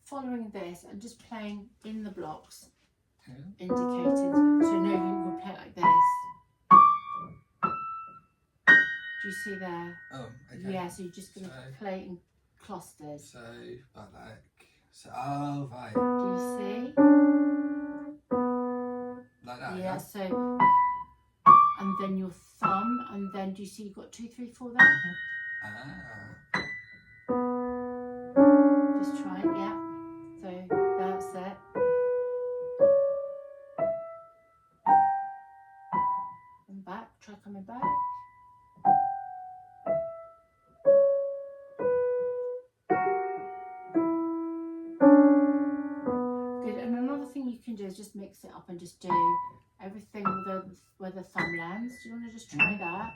following this and just playing in the blocks indicated. So no, you will play it like this. Do you see there? Oh, okay. Yeah, so you're just going to play in clusters. So, like, so, oh, right. Do you see? Like that, yeah, so, and then your thumb, and then do you see you've got 2, 3, 4 there? Just try it, yeah. So, that's it. And back, try coming back. You can do is just mix it up and just do everything where the thumb lands. Do you want to just try that?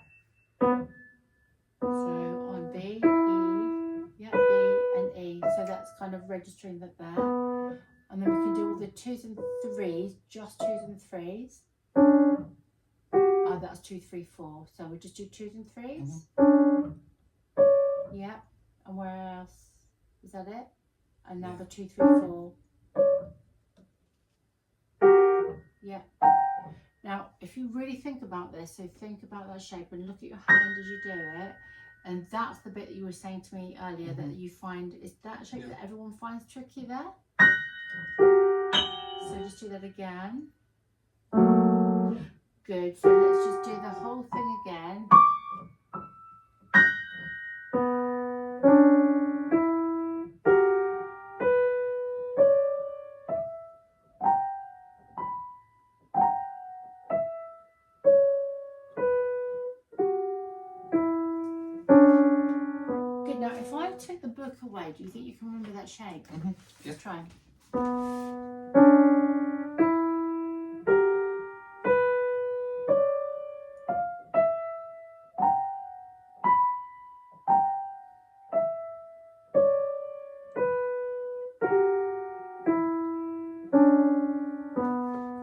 So on B, E, yeah, B and E. So that's kind of registering that there. And then we can do all the 2s and 3s, just 2s and 3s. Oh, that's 2, 3, 4. So we just do 2s and 3s. Yeah. And where else? Is that it? And now the 2, 3, 4. Yeah. Now, if you really think about this, so think about that shape and look at your hand as you do it, and that's the bit that you were saying to me earlier that you find is that shape that everyone finds tricky there. So just do that again. Good. So let's just do the whole thing again. Now, if I took the book away, do you think you can remember that shape? Yeah. Try.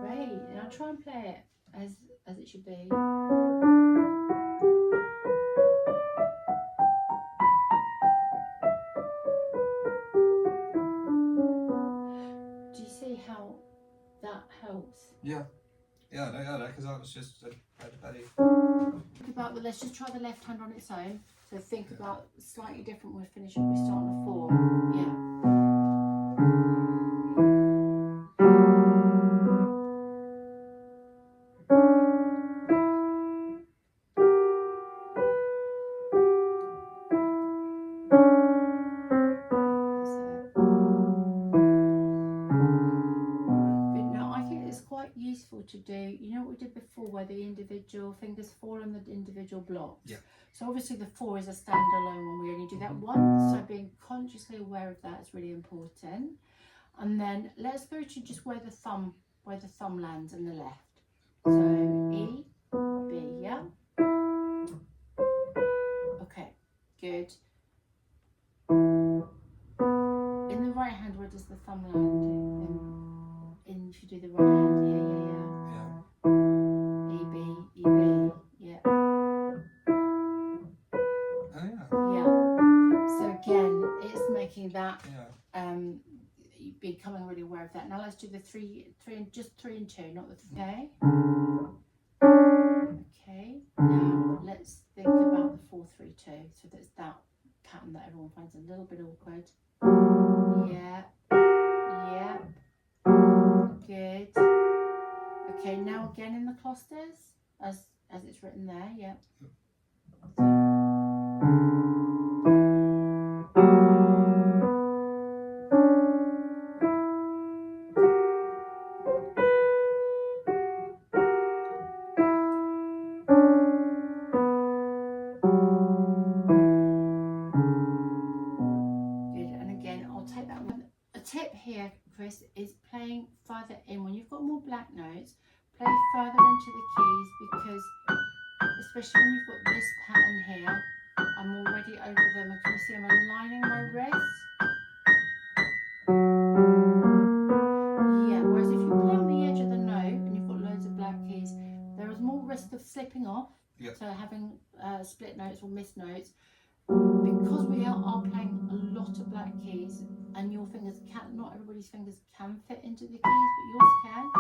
Great. Now try and play it as it should be. How that helps. Yeah, I know, because I was just Think about, but let's just try the left hand on its own. So think about slightly different. We're finishing. We start on a 4. Yeah. Useful to do, you know what we did before where the individual fingers fall on the individual blocks. Yeah. So obviously the 4 is a standalone one, we only do that once, so being consciously aware of that is really important. And then let's go to just where the thumb lands in the left. So E, B, yeah. Okay, good. In the right hand, where does the thumb land? If you do the right hand, yeah. E, B, yeah. Oh yeah. Yeah. So again, it's making that, becoming really aware of that. Now let's do the 3 and just 3 and 2, not the 3. Okay. Now let's think about the 4, 3, 2. So that's that pattern that everyone finds a little bit awkward. Yeah. Good. Okay, now again in the clusters, as it's written there, yeah. Good, and again, I'll take that one. A tip here, Chris, is playing further in. When you've got more black notes, play further into the keys, because especially when you've got this pattern here, I'm already over them, and can you see I'm aligning my wrist? Yeah, whereas if you play on the edge of the note and you've got loads of black keys, there is more risk of slipping off, so having split notes or missed notes. because we are playing a lot of black keys, and your fingers can, not everybody's fingers can fit into the keys, but yours can.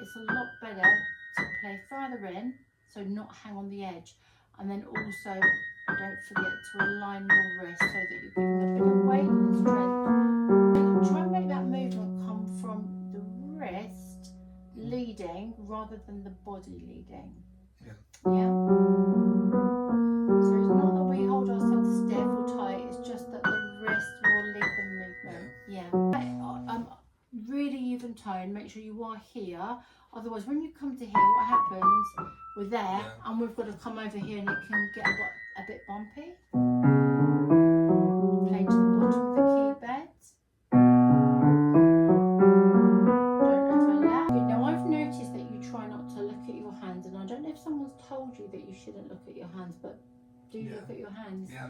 It's a lot better to play further in, so not hang on the edge, and then also don't forget to align your wrist so that you're giving a bit of weight and strength. Try and make that movement come from the wrist leading rather than the body leading. Yeah. Yeah. So it's not that we hold ourselves stiff or tight, it's just that the wrist will lead the movement. Yeah. Really even tone, make sure you are here. Otherwise, when you come to here, what happens? We're there, and we've got to come over here, and it can get a bit bumpy. Play to the bottom of the key bed. Don't overlap. Now, I've noticed that you try not to look at your hands, and I don't know if someone's told you that you shouldn't look at your hands, but do you look at your hands? Yeah.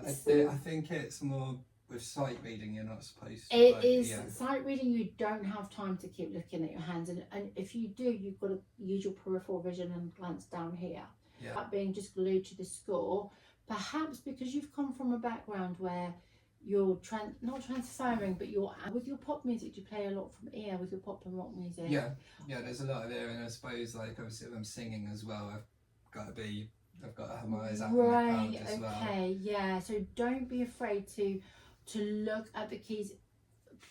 I think it's more with sight reading. You're not supposed to. It is sight reading. You don't have time to keep looking at your hands, and if you do, you've got to use your peripheral vision and glance down here. Yeah. That being just glued to the score, perhaps because you've come from a background where you're not transferring, but you're with your pop music. You play a lot from ear with your pop and rock music. Yeah. There's a lot of ear, and I suppose like obviously if I'm singing as well, I've got to have my eyes out on the crowd as well. Okay. Yeah. So don't be afraid to look at the keys,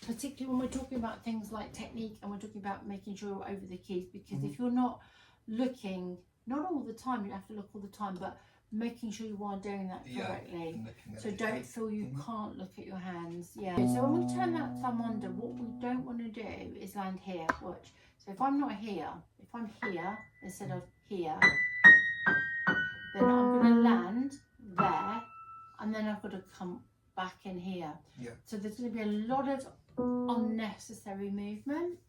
particularly when we're talking about things like technique and we're talking about making sure we're over the keys, because if you're not looking, not all the time, you have to look all the time, but making sure you are doing that correctly. So don't feel you can't look at your hands. Yeah. So when we turn that thumb under, what we don't want to do is land here. Watch. So if I'm not here, if I'm here instead of here, then I'm going to land there, and then I've got to come back in here. Yeah. So there's going to be a lot of unnecessary movement,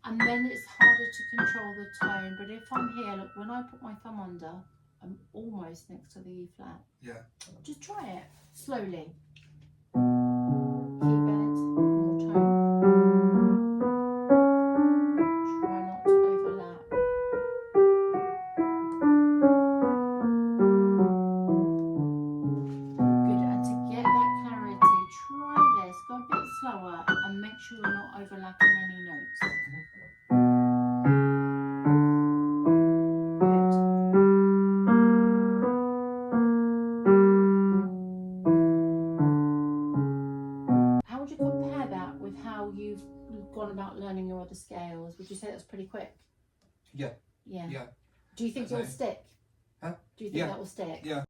and then it's harder to control the tone. But if I'm here, look, when I put my thumb under, I'm almost next to the E flat. Yeah. Just try it slowly. Key bed, more tone. Try not to overlap. Good, and to get that clarity, try this. Go a bit slower and make sure you're not overlapping any notes. Gone about learning your other scales? Would you say that's pretty quick? Yeah. Do you think it'll stick? Huh? Do you think that will stick? Yeah.